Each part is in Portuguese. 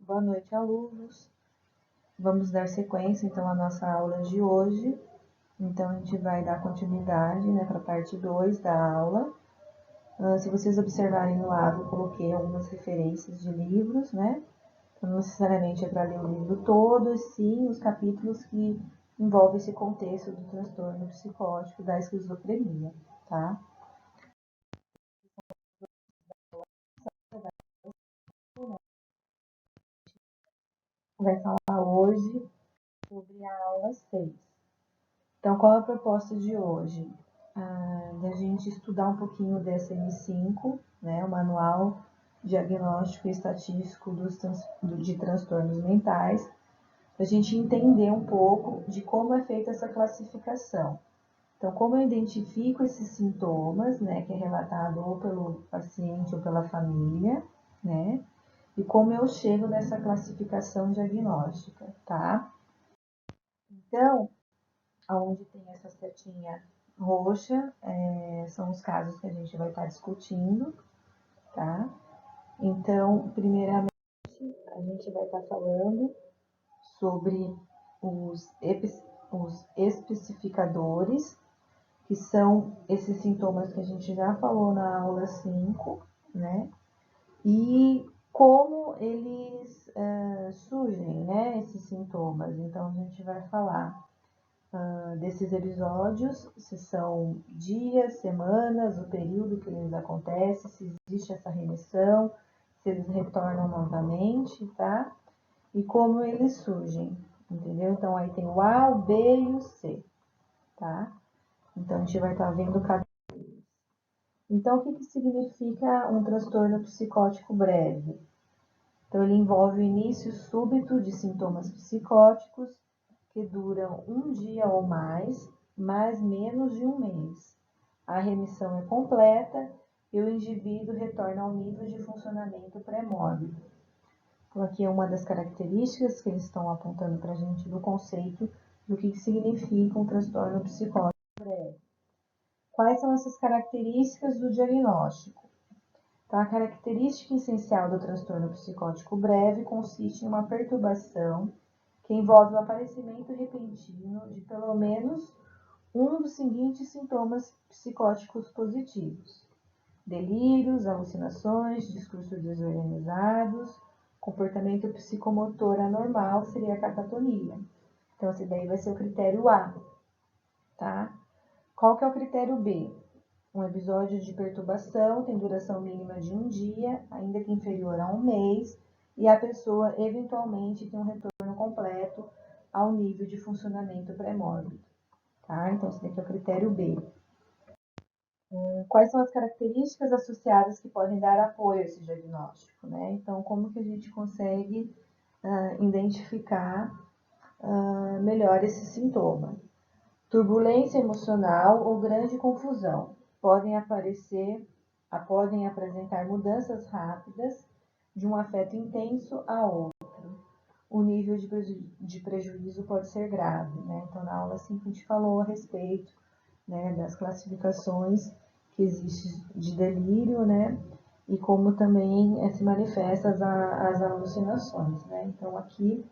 Boa noite, alunos. Vamos dar sequência, então, à nossa aula de hoje. Então, a gente vai dar continuidade, né, para a parte 2 da aula. Se vocês observarem no lado, eu coloquei algumas referências de livros, né? Não necessariamente é para ler o livro todo, e sim os capítulos que envolvem esse contexto do transtorno psicótico da esquizofrenia, tá? Vai falar hoje sobre a aula 6. Então, qual é a proposta de hoje? Da gente estudar um pouquinho do DSM-5, né, o Manual Diagnóstico e Estatístico de Transtornos Mentais, para a gente entender um pouco de como é feita essa classificação. Então, como eu identifico esses sintomas, né, que é relatado ou pelo paciente ou pela família, né, e como eu chego nessa classificação diagnóstica, tá? Então, onde tem essa setinha roxa, são os casos que a gente vai estar discutindo, tá? Então, primeiramente, a gente vai estar falando sobre os especificadores, que são esses sintomas que a gente já falou na aula 5, né? E como eles surgem, né, esses sintomas. Então, a gente vai falar desses episódios, se são dias, semanas, o período que eles acontecem, se existe essa remissão, se eles retornam novamente, tá? E como eles surgem, entendeu? Então, aí tem o A, o B e o C, tá? Então, a gente vai estar vendo cada. Então, o que significa um transtorno psicótico breve? Então, ele envolve o início súbito de sintomas psicóticos que duram um dia ou mais menos de um mês. A remissão é completa e o indivíduo retorna ao nível de funcionamento pré-mórbido. Então, aqui é uma das características que eles estão apontando para a gente do conceito do que significa um transtorno psicótico breve. Quais são essas características do diagnóstico? Então, a característica essencial do transtorno psicótico breve consiste em uma perturbação que envolve o aparecimento repentino de pelo menos um dos seguintes sintomas psicóticos positivos: delírios, alucinações, discursos desorganizados, comportamento psicomotor anormal seria a catatonia. Então, esse daí vai ser o critério A, tá? Qual que é o critério B? Um episódio de perturbação tem duração mínima de um dia, ainda que inferior a um mês, e a pessoa eventualmente tem um retorno completo ao nível de funcionamento pré-mórbido, tá? Então, esse daqui é o critério B. Quais são as características associadas que podem dar apoio a esse diagnóstico, né? Então, como que a gente consegue identificar melhor esse sintoma? Turbulência emocional ou grande confusão podem apresentar mudanças rápidas de um afeto intenso a outro. O nível de prejuízo pode ser grave, né? Então, na aula 5 a gente falou a respeito, né, das classificações que existem de delírio, né? E como também se manifesta as alucinações, né? Então, aqui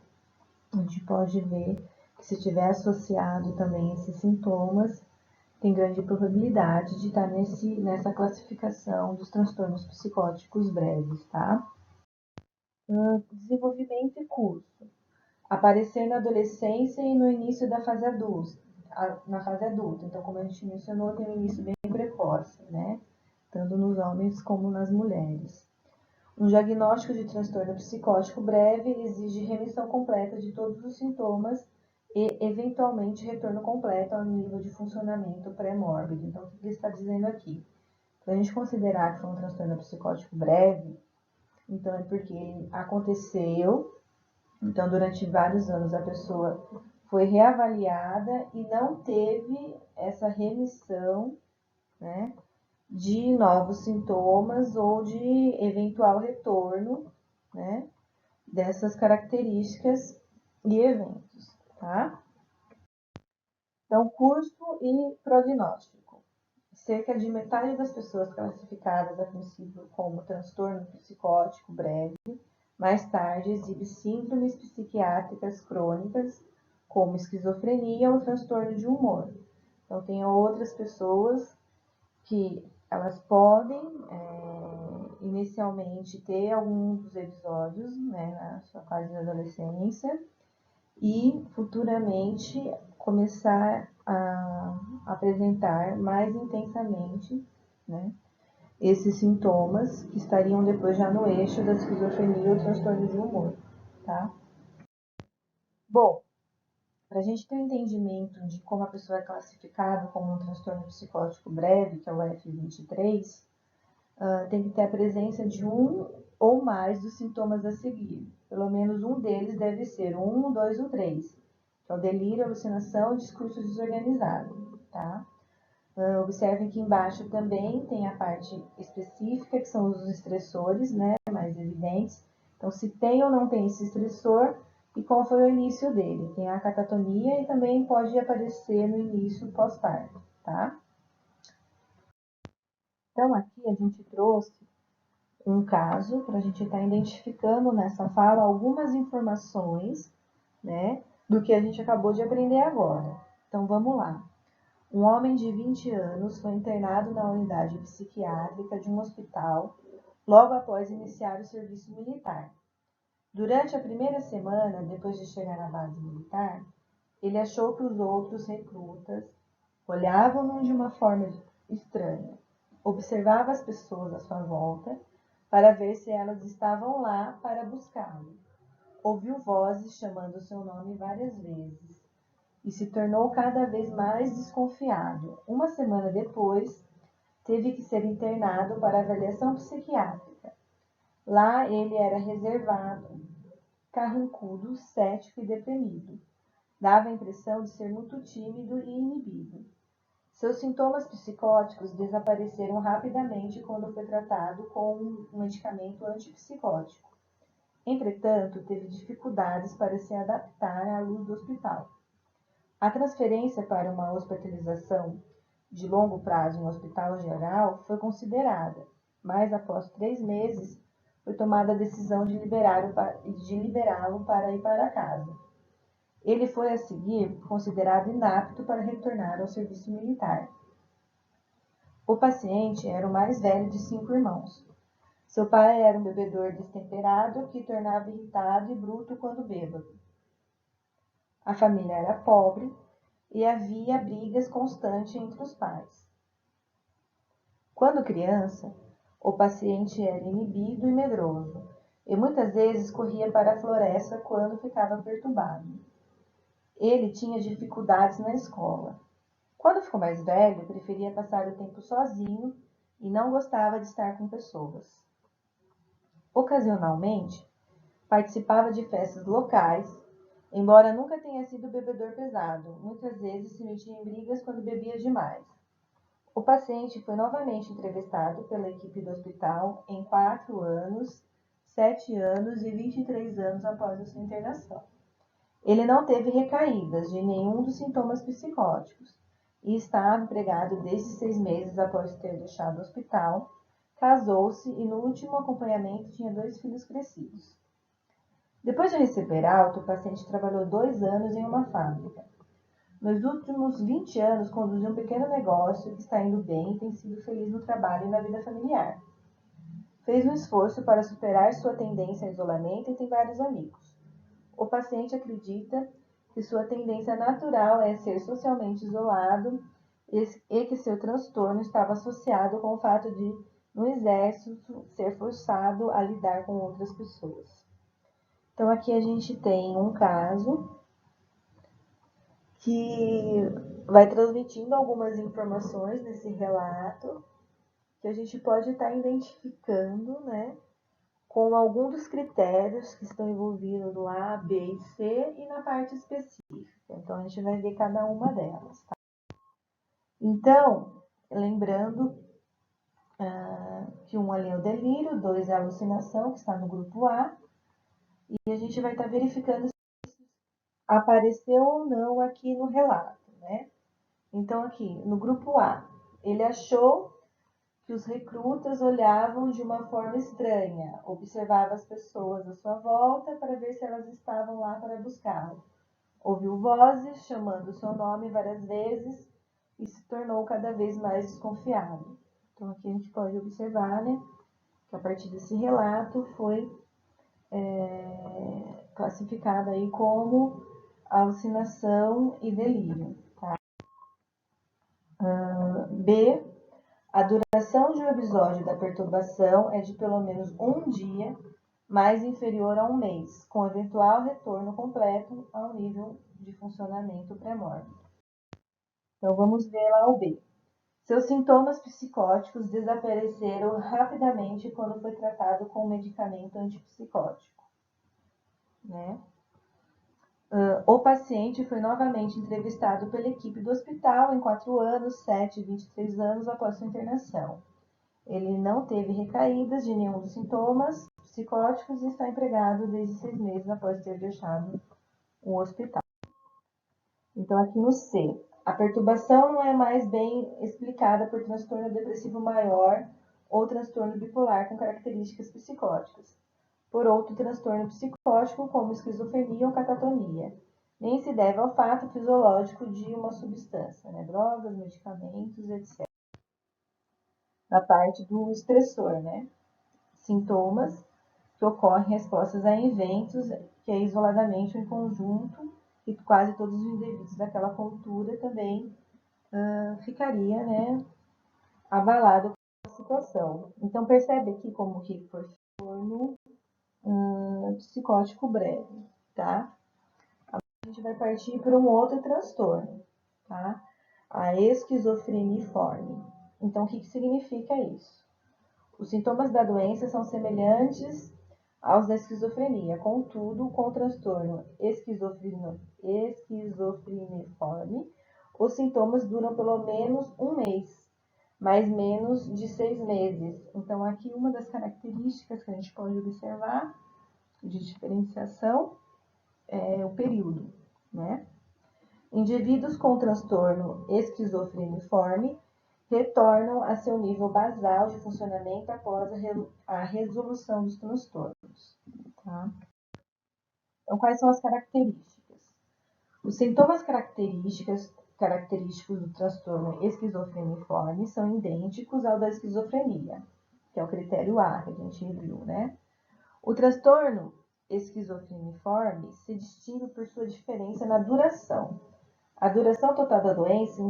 a gente pode ver que se tiver associado também esses sintomas, tem grande probabilidade de estar nessa classificação dos transtornos psicóticos breves, tá? Desenvolvimento e curso. Aparecer na adolescência e no início da fase adulta. Na fase adulta. Então, como a gente mencionou, tem um início bem precoce, né? Tanto nos homens como nas mulheres. Um diagnóstico de transtorno psicótico breve exige remissão completa de todos os sintomas e, eventualmente, retorno completo ao nível de funcionamento pré-mórbido. Então, o que ele está dizendo aqui? Para a gente considerar que foi um transtorno psicótico breve, então é porque ele aconteceu, então durante vários anos a pessoa foi reavaliada e não teve essa remissão, né, de novos sintomas ou de eventual retorno, né, dessas características e eventos, tá? Então, curso e prognóstico. Cerca de metade das pessoas classificadas a princípio como transtorno psicótico breve Mais tarde, exibe síndromes psiquiátricas crônicas, como esquizofrenia ou transtorno de humor. Então, tem outras pessoas que elas podem inicialmente ter alguns dos episódios, né, na sua fase da adolescência, e futuramente começar a apresentar mais intensamente, né, esses sintomas que estariam depois já no eixo da esquizofrenia ou transtorno de humor, tá? Bom, para a gente ter um entendimento de como a pessoa é classificada como um transtorno psicótico breve, que é o F23, tem que ter a presença de um ou mais dos sintomas a seguir. Pelo menos um deles deve ser o 1, 2 ou 3, que é o delírio, alucinação e discurso desorganizado, tá? Observem que embaixo também tem a parte específica, que são os estressores, né, mais evidentes. Então, se tem ou não tem esse estressor e qual foi o início dele. Tem a catatonia e também pode aparecer no início pós-parto, tá? Então, aqui a gente trouxe um caso para a gente estar identificando nessa fala algumas informações, né, do que a gente acabou de aprender agora. Então, vamos lá. Um homem de 20 anos foi internado na unidade psiquiátrica de um hospital logo após iniciar o serviço militar. Durante a primeira semana, depois de chegar na base militar, ele achou que os outros recrutas olhavam-no de uma forma estranha. Observava as pessoas à sua volta para ver se elas estavam lá para buscá-lo. Ouviu vozes chamando seu nome várias vezes e se tornou cada vez mais desconfiado. Uma semana depois, teve que ser internado para avaliação psiquiátrica. Lá ele era reservado, carrancudo, cético e deprimido. Dava a impressão de ser muito tímido e inibido. Seus sintomas psicóticos desapareceram rapidamente quando foi tratado com um medicamento antipsicótico. Entretanto, teve dificuldades para se adaptar à luz do hospital. A transferência para uma hospitalização de longo prazo em um hospital geral foi considerada, mas após 3 meses foi tomada a decisão de liberá-lo para ir para casa. Ele foi a seguir considerado inapto para retornar ao serviço militar. O paciente era o mais velho de 5 irmãos. Seu pai era um bebedor destemperado que tornava irritado e bruto quando bêbado. A família era pobre e havia brigas constantes entre os pais. Quando criança, o paciente era inibido e medroso, e muitas vezes corria para a floresta quando ficava perturbado. Ele tinha dificuldades na escola. Quando ficou mais velho, preferia passar o tempo sozinho e não gostava de estar com pessoas. Ocasionalmente, participava de festas locais, embora nunca tenha sido bebedor pesado. Muitas vezes se metia em brigas quando bebia demais. O paciente foi novamente entrevistado pela equipe do hospital em 4 anos, 7 anos e 23 anos após a sua internação. Ele não teve recaídas de nenhum dos sintomas psicóticos e estava empregado desde 6 meses após ter deixado o hospital, casou-se e no último acompanhamento tinha 2 filhos crescidos. Depois de receber alta, o paciente trabalhou 2 anos em uma fábrica. Nos últimos 20 anos, conduziu um pequeno negócio que está indo bem e tem sido feliz no trabalho e na vida familiar. Fez um esforço para superar sua tendência ao isolamento e tem vários amigos. O paciente acredita que sua tendência natural é ser socialmente isolado e que seu transtorno estava associado com o fato de, no exército, ser forçado a lidar com outras pessoas. Então, aqui a gente tem um caso que vai transmitindo algumas informações nesse relato que a gente pode estar identificando, né, com algum dos critérios que estão envolvidos no A, B e C e na parte específica. Então, a gente vai ver cada uma delas, tá? Então, lembrando que 1 ali é o delírio, 2 é a alucinação, que está no grupo A, e a gente vai estar verificando se apareceu ou não aqui no relato, né? Então, aqui, no grupo A, ele achou que os recrutas olhavam de uma forma estranha, observava as pessoas à sua volta para ver se elas estavam lá para buscá-lo. Ouviu vozes chamando o seu nome várias vezes e se tornou cada vez mais desconfiado. Então aqui a gente pode observar, né, que a partir desse relato foi classificado aí como alucinação e delírio. Tá? B. A duração de um episódio da perturbação é de pelo menos um dia, mais inferior a um mês, com eventual retorno completo ao nível de funcionamento pré-mórbido. Então vamos ver lá o B. Seus sintomas psicóticos desapareceram rapidamente quando foi tratado com um medicamento antipsicótico. Né? O paciente foi novamente entrevistado pela equipe do hospital em 4 anos, 7 e 23 anos após sua internação. Ele não teve recaídas de nenhum dos sintomas psicóticos e está empregado desde 6 meses após ter deixado o hospital. Então, aqui no C, a perturbação não é mais bem explicada por transtorno depressivo maior ou transtorno bipolar com características psicóticas, por outro transtorno psicótico como esquizofrenia ou catatonia. Nem se deve ao fato fisiológico de uma substância, né? Drogas, medicamentos, etc. Na parte do estressor, né? Sintomas que ocorrem respostas a eventos que é isoladamente ou em conjunto, e quase todos os indivíduos daquela cultura também ficaria, né, abalado com a situação. Então percebe aqui como que foi transtorno psicótico breve, tá? A gente vai partir para um outro transtorno, tá? A esquizofreniforme. Então, o que significa isso? Os sintomas da doença são semelhantes aos da esquizofrenia, contudo, com o transtorno esquizofreniforme, os sintomas duram pelo menos um mês, mais menos de 6 meses. Então, aqui uma das características que a gente pode observar de diferenciação é o período, né? Indivíduos com transtorno esquizofreniforme retornam a seu nível basal de funcionamento após a resolução dos transtornos. Tá? Então, quais são as características? Os sintomas característicos do transtorno esquizofreniforme são idênticos ao da esquizofrenia, que é o critério A que a gente viu, né? O transtorno esquizofreniforme se distingue por sua diferença na duração. A duração total da doença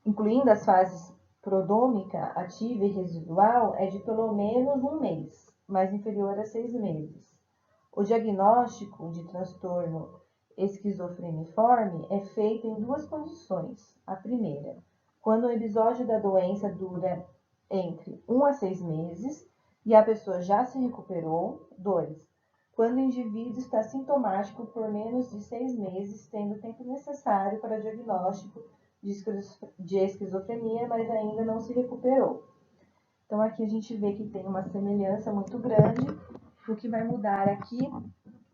incluindo as fases prodômica, ativa e residual, é de pelo menos um mês, mais inferior a 6 meses. O diagnóstico de transtorno esquizofreniforme é feito em duas condições. A primeira, quando o episódio da doença dura entre 1 a 6 meses e a pessoa já se recuperou. 2. Quando o indivíduo está sintomático por menos de 6 meses, tendo o tempo necessário para diagnóstico de esquizofrenia, mas ainda não se recuperou. Então, aqui a gente vê que tem uma semelhança muito grande. O que vai mudar aqui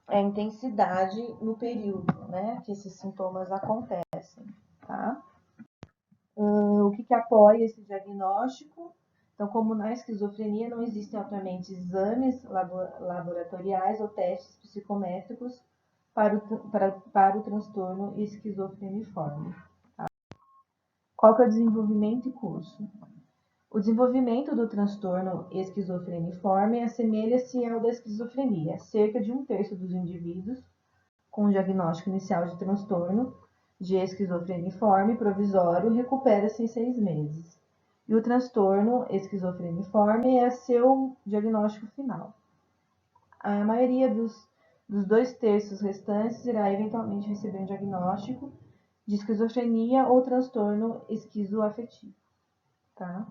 é a intensidade no período, né, que esses sintomas acontecem, tá? O que apoia esse diagnóstico? Então, como na esquizofrenia não existem atualmente exames laboratoriais ou testes psicométricos para o transtorno esquizofreniforme. Tá? Qual que é o desenvolvimento e curso? O desenvolvimento do transtorno esquizofreniforme assemelha-se ao da esquizofrenia. Cerca de 1/3 dos indivíduos com o diagnóstico inicial de transtorno de esquizofreniforme provisório recupera-se em 6 meses. E o transtorno esquizofreniforme é seu diagnóstico final. A maioria dos 2/3 restantes irá eventualmente receber um diagnóstico de esquizofrenia ou transtorno esquizoafetivo. Tá?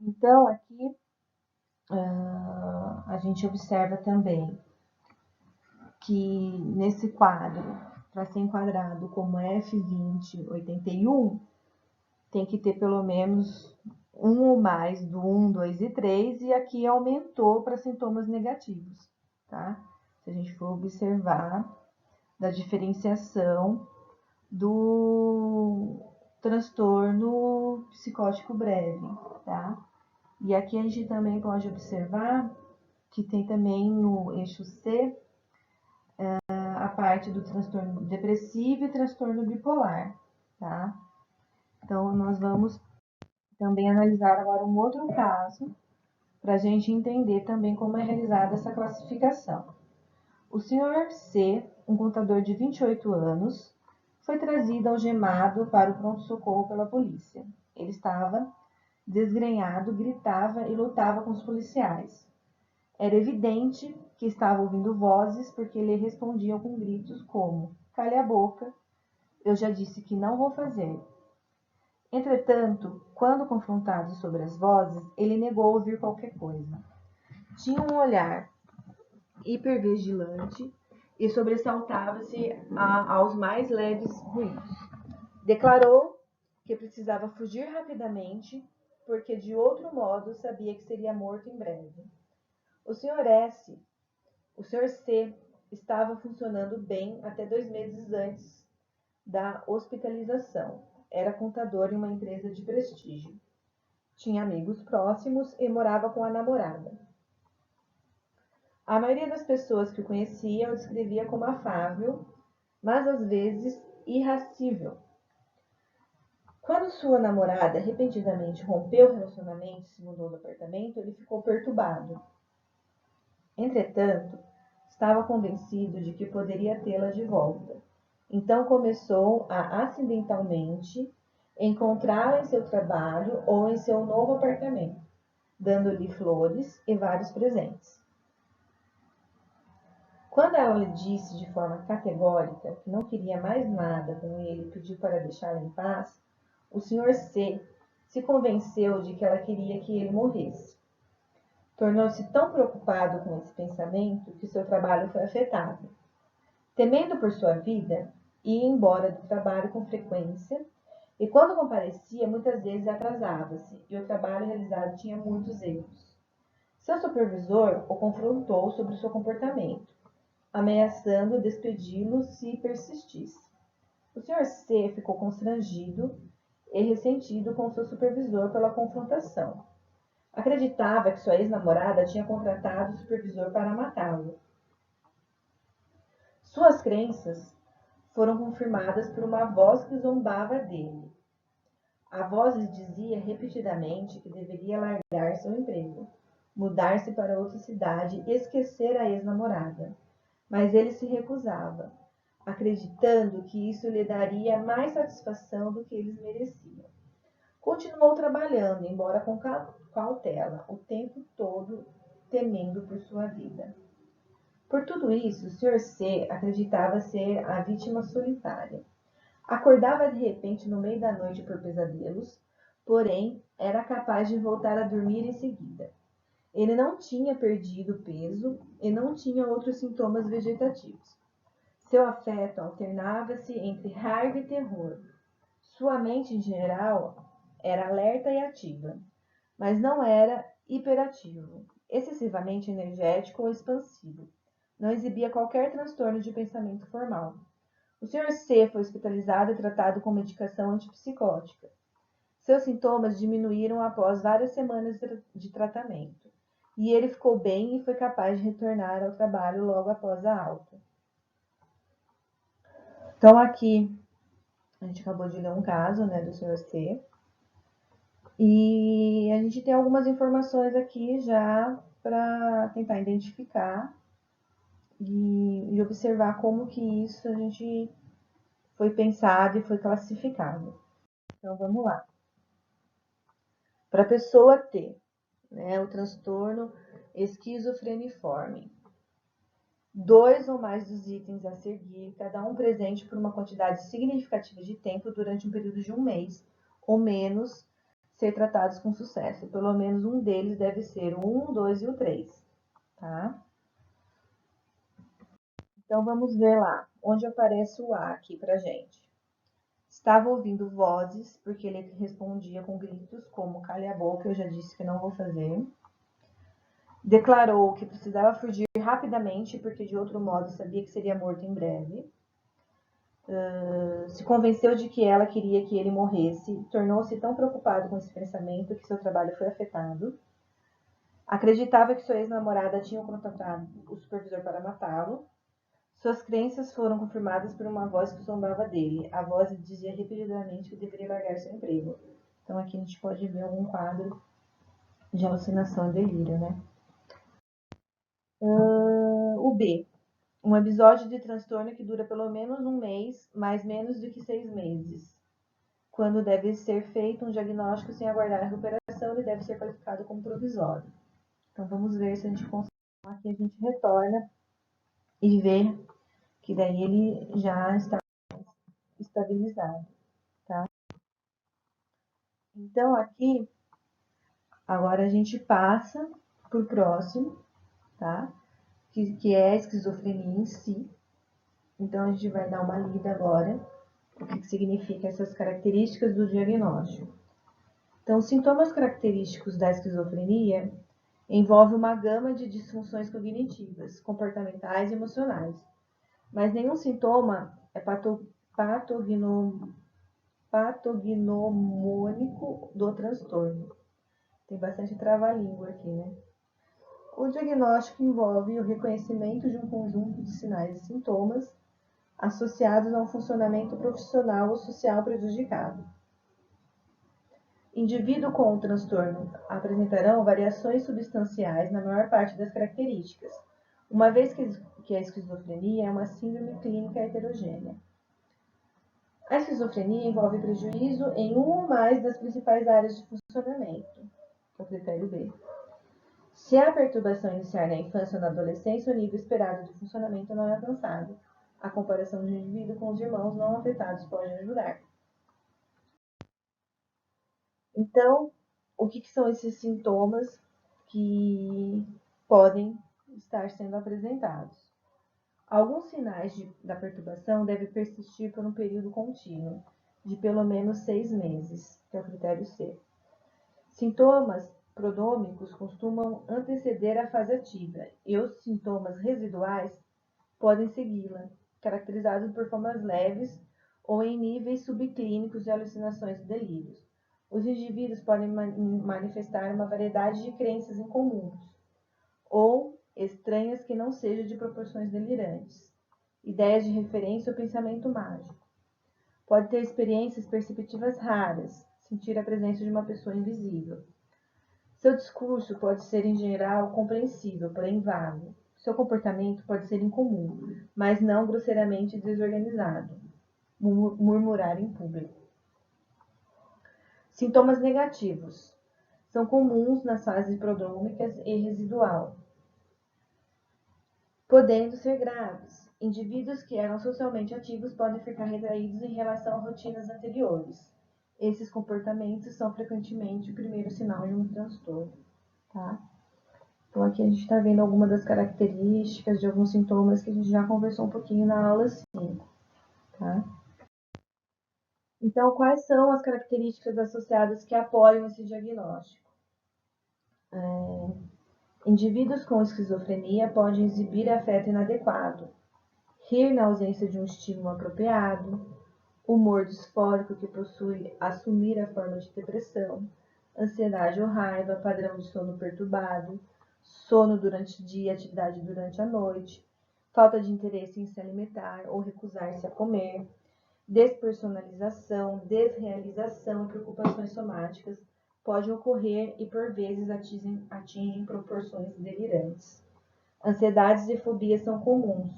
Então, aqui a gente observa também que nesse quadro, para ser enquadrado como F2081, tem que ter pelo menos um ou mais do 1, 2 e 3, e aqui aumentou para sintomas negativos, tá? Se a gente for observar da diferenciação do transtorno psicótico breve, tá? E aqui a gente também pode observar que tem também no eixo C a parte do transtorno depressivo e transtorno bipolar, tá? Então, nós vamos também analisar agora um outro caso para a gente entender também como é realizada essa classificação. O Sr. C, um contador de 28 anos, foi trazido algemado para o pronto-socorro pela polícia. Ele estava desgrenhado, gritava e lutava com os policiais. Era evidente que estava ouvindo vozes porque ele respondia com gritos como: "Cale a boca, eu já disse que não vou fazer". Entretanto, quando confrontado sobre as vozes, ele negou ouvir qualquer coisa. Tinha um olhar hipervigilante e sobressaltava-se aos mais leves ruídos. Declarou que precisava fugir rapidamente, porque de outro modo sabia que seria morto em breve. O Sr. C, estava funcionando bem até 2 meses antes da hospitalização. Era contador em uma empresa de prestígio. Tinha amigos próximos e morava com a namorada. A maioria das pessoas que o conhecia o descrevia como afável, mas às vezes irascível. Quando sua namorada repentinamente rompeu o relacionamento e se mudou do apartamento, ele ficou perturbado. Entretanto, estava convencido de que poderia tê-la de volta. Então começou a acidentalmente encontrá-la em seu trabalho ou em seu novo apartamento, dando-lhe flores e vários presentes. Quando ela lhe disse de forma categórica que não queria mais nada com ele e pediu para deixá-la em paz, o Sr. C se convenceu de que ela queria que ele morresse. Tornou-se tão preocupado com esse pensamento que seu trabalho foi afetado. Temendo por sua vida, ia embora do trabalho com frequência e, quando comparecia, muitas vezes atrasava-se e o trabalho realizado tinha muitos erros. Seu supervisor o confrontou sobre o seu comportamento, ameaçando despedi-lo se persistisse. O Sr. C ficou constrangido e ressentido com seu supervisor pela confrontação. Acreditava que sua ex-namorada tinha contratado o supervisor para matá-lo. Suas crenças foram confirmadas por uma voz que zombava dele. A voz lhe dizia repetidamente que deveria largar seu emprego, mudar-se para outra cidade e esquecer a ex-namorada. Mas ele se recusava, acreditando que isso lhe daria mais satisfação do que eles mereciam. Continuou trabalhando, embora com cautela, o tempo todo temendo por sua vida. Por tudo isso, o Sr. C acreditava ser a vítima solitária. Acordava de repente no meio da noite por pesadelos, porém era capaz de voltar a dormir em seguida. Ele não tinha perdido peso e não tinha outros sintomas vegetativos. Seu afeto alternava-se entre raiva e terror. Sua mente, em geral, era alerta e ativa, mas não era hiperativo, excessivamente energético ou expansivo. Não exibia qualquer transtorno de pensamento formal. O Sr. C foi hospitalizado e tratado com medicação antipsicótica. Seus sintomas diminuíram após várias semanas de tratamento, e ele ficou bem e foi capaz de retornar ao trabalho logo após a alta. Então aqui a gente acabou de ler um caso, né, do Sr. C. E a gente tem algumas informações aqui já para tentar identificar e observar como que isso a gente foi pensado e foi classificado. Então vamos lá. Para a pessoa ter, né, o transtorno esquizofreniforme, 2 ou mais dos itens a seguir, cada um presente por uma quantidade significativa de tempo durante um período de 1 mês ou menos, ser tratados com sucesso. Pelo menos um deles deve ser o 1, o 2 e o 3, tá? Então vamos ver lá, onde aparece o A aqui pra gente. Estava ouvindo vozes, porque ele respondia com gritos como "cale a boca, eu já disse que não vou fazer". Declarou que precisava fugir rapidamente, porque de outro modo sabia que seria morto em breve. se convenceu de que ela queria que ele morresse, tornou-se tão preocupado com esse pensamento que seu trabalho foi afetado. Acreditava que sua ex-namorada tinha contratado o supervisor para matá-lo. Suas crenças foram confirmadas por uma voz que zombava dele. A voz lhe dizia repetidamente que deveria largar seu emprego. Então aqui a gente pode ver algum quadro de alucinação e delírio, né? O B. Um episódio de transtorno que dura pelo menos um mês, mais menos do que 6 meses. Quando deve ser feito um diagnóstico sem aguardar a recuperação, ele deve ser qualificado como provisório. Então vamos ver se a gente consegue. Aqui a gente retorna e vê que daí ele já está estabilizado, tá? Então aqui, agora a gente passa para o próximo, tá? Que é a esquizofrenia em si. Então a gente vai dar uma lida agora, o que significa essas características do diagnóstico. Então, os sintomas característicos da esquizofrenia envolvem uma gama de disfunções cognitivas, comportamentais e emocionais, mas nenhum sintoma é patognomônico do transtorno. Tem bastante trava-língua aqui, né? O diagnóstico envolve o reconhecimento de um conjunto de sinais e sintomas associados a um funcionamento profissional ou social prejudicado. Indivíduo com o transtorno apresentarão variações substanciais na maior parte das características, uma vez que a esquizofrenia é uma síndrome clínica heterogênea. A esquizofrenia envolve prejuízo em uma ou mais das principais áreas de funcionamento, que é o critério B. Se a perturbação iniciar na infância ou na adolescência, o nível esperado de funcionamento não é alcançado. A comparação do indivíduo com os irmãos não afetados pode ajudar. Então, o que são esses sintomas que podem estar sendo apresentados? Alguns sinais da perturbação devem persistir por um período contínuo, de pelo menos 6 meses, que é o critério C. Sintomas prodrômicos costumam anteceder a fase ativa, e os sintomas residuais podem segui-la, caracterizados por formas leves ou em níveis subclínicos de alucinações e delírios. Os indivíduos podem manifestar uma variedade de crenças incomuns ou estranhas que não sejam de proporções delirantes, ideias de referência ou pensamento mágico. Pode ter experiências perceptivas raras, sentir a presença de uma pessoa invisível. Seu discurso pode ser, em geral, compreensível, porém vago. Seu comportamento pode ser incomum, mas não grosseiramente desorganizado. Murmurar em público. Sintomas negativos. São comuns nas fases prodrômicas e residual, podendo ser graves. Indivíduos que eram socialmente ativos podem ficar retraídos em relação a rotinas anteriores. Esses comportamentos são frequentemente o primeiro sinal de um transtorno, tá? Então aqui a gente está vendo algumas das características de alguns sintomas que a gente já conversou um pouquinho na aula 5, tá? Então, quais são as características associadas que apoiam esse diagnóstico? Indivíduos com esquizofrenia podem exibir afeto inadequado, rir na ausência de um estímulo apropriado, humor disfórico que possui assumir a forma de depressão, ansiedade ou raiva, padrão de sono perturbado, sono durante o dia, atividade durante a noite, falta de interesse em se alimentar ou recusar-se a comer, despersonalização, desrealização e preocupações somáticas podem ocorrer e por vezes atingem proporções delirantes. Ansiedades e fobias são comuns.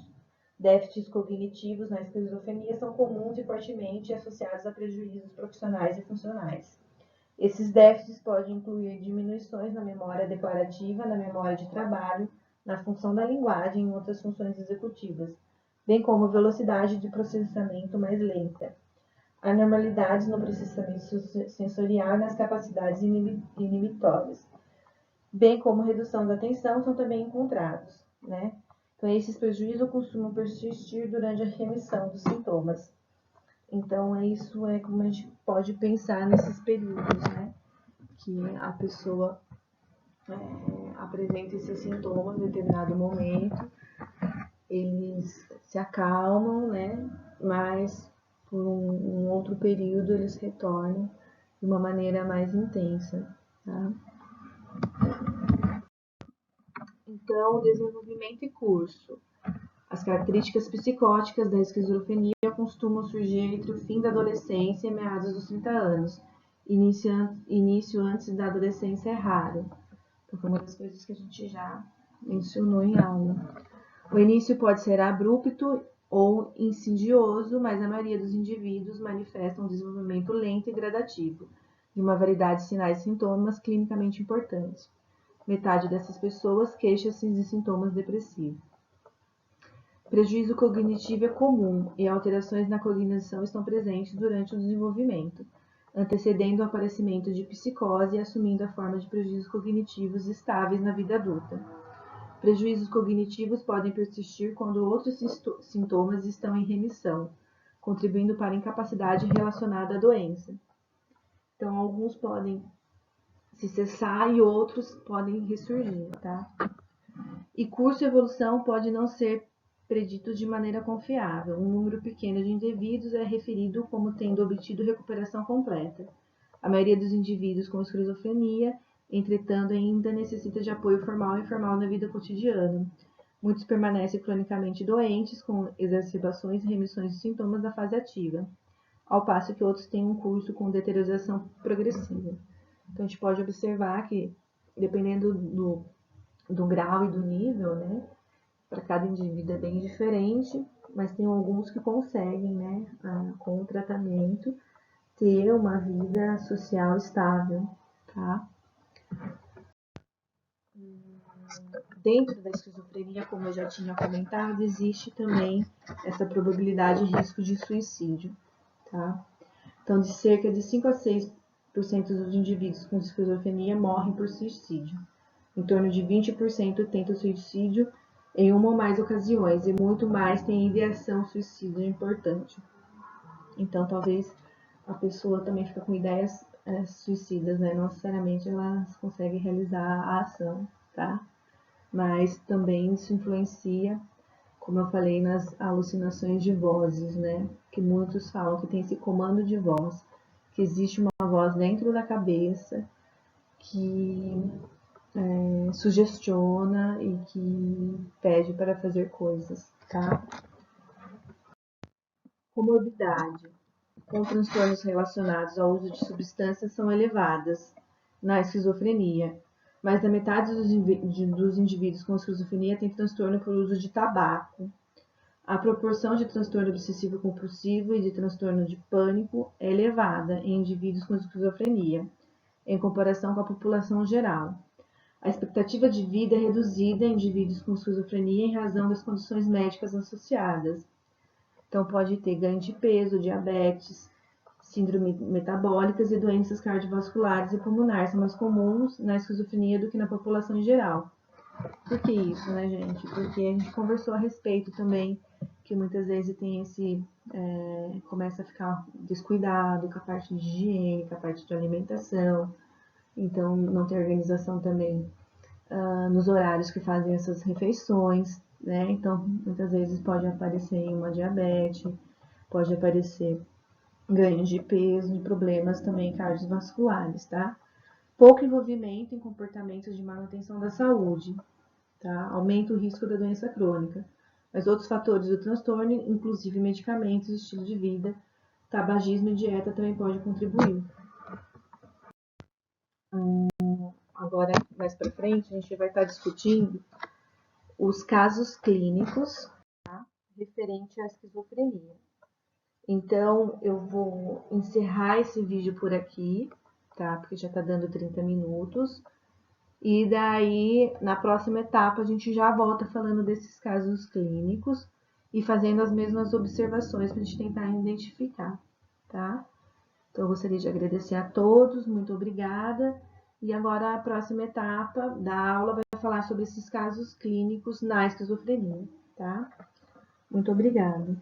Déficits cognitivos na esquizofrenia são comuns e fortemente associados a prejuízos profissionais e funcionais. Esses déficits podem incluir diminuições na memória declarativa, na memória de trabalho, na função da linguagem e em outras funções executivas, bem como velocidade de processamento mais lenta. Anormalidades no processamento sensorial e nas capacidades inibitórias, bem como redução da atenção, são também encontrados, né? Então, esses prejuízos costumam persistir durante a remissão dos sintomas. Então, isso é como a gente pode pensar nesses períodos, né? Que a pessoa apresenta esses sintomas em determinado momento, eles se acalmam, né? mas por um outro período eles retornam de uma maneira mais intensa, tá? Então, desenvolvimento e curso. As características psicóticas da esquizofrenia costumam surgir entre o fim da adolescência e meados dos 30 anos. Início antes da adolescência é raro. Então, foi uma das coisas que a gente já mencionou em aula. O início pode ser abrupto ou insidioso, mas a maioria dos indivíduos manifestam um desenvolvimento lento e gradativo, de uma variedade de sinais e sintomas clinicamente importantes. Metade dessas pessoas queixa-se de sintomas depressivos. Prejuízo cognitivo é comum e alterações na cognição estão presentes durante o desenvolvimento, antecedendo o aparecimento de psicose e assumindo a forma de prejuízos cognitivos estáveis na vida adulta. Prejuízos cognitivos podem persistir quando outros sintomas estão em remissão, contribuindo para a incapacidade relacionada à doença. Então, alguns podem se cessar e outros podem ressurgir, tá? E curso e evolução pode não ser predito de maneira confiável. Um número pequeno de indivíduos é referido como tendo obtido recuperação completa. A maioria dos indivíduos com esquizofrenia, entretanto, ainda necessita de apoio formal e informal na vida cotidiana. Muitos permanecem cronicamente doentes, com exacerbações e remissões de sintomas da fase ativa, ao passo que outros têm um curso com deterioração progressiva. Então, a gente pode observar que, dependendo do grau e do nível, né, para cada indivíduo é bem diferente, mas tem alguns que conseguem, né, com o tratamento, ter uma vida social estável, tá? Dentro da esquizofrenia, como eu já tinha comentado, existe também essa probabilidade e risco de suicídio, tá? Então, de cerca de 5 a 6% dos indivíduos com esquizofrenia morrem por suicídio. Em torno de 20% tentam suicídio em uma ou mais ocasiões, e muito mais têm ideação suicida importante. Então, talvez a pessoa também fica com ideias suicidas, né? Não necessariamente ela consegue realizar a ação, tá? Mas também isso influencia, como eu falei, nas alucinações de vozes, né? Que muitos falam que tem esse comando de voz, que existe uma voz dentro da cabeça que sugestiona e que pede para fazer coisas, tá? Comorbidade com transtornos relacionados ao uso de substâncias são elevadas na esquizofrenia. Mais da metade dos indivíduos com esquizofrenia tem transtorno por uso de tabaco. A proporção de transtorno obsessivo compulsivo e de transtorno de pânico é elevada em indivíduos com esquizofrenia, em comparação com a população geral. A expectativa de vida é reduzida em indivíduos com esquizofrenia em razão das condições médicas associadas. Então, pode ter ganho de peso, diabetes, síndrome metabólicas e doenças cardiovasculares e pulmonares são mais comuns na esquizofrenia do que na população em geral. Por que isso, né, gente? Porque a gente conversou a respeito também que muitas vezes tem começa a ficar descuidado com a parte de higiene, com a parte de alimentação, então não tem organização também nos horários que fazem essas refeições, né? Então, muitas vezes pode aparecer uma diabetes, pode aparecer ganhos de peso e problemas também cardiovasculares, tá? Pouco envolvimento em comportamentos de manutenção da saúde, tá? Aumenta o risco da doença crônica. Mas outros fatores do transtorno, inclusive medicamentos, estilo de vida, tabagismo e dieta também pode contribuir. Agora, mais para frente, a gente vai estar discutindo os casos clínicos, tá? Referente à esquizofrenia. Então, eu vou encerrar esse vídeo por aqui, tá? Porque já tá dando 30 minutos. E daí, na próxima etapa, a gente já volta falando desses casos clínicos e fazendo as mesmas observações para a gente tentar identificar, tá? Então, eu gostaria de agradecer a todos, muito obrigada. E agora, a próxima etapa da aula vai falar sobre esses casos clínicos na esquizofrenia, tá? Muito obrigada.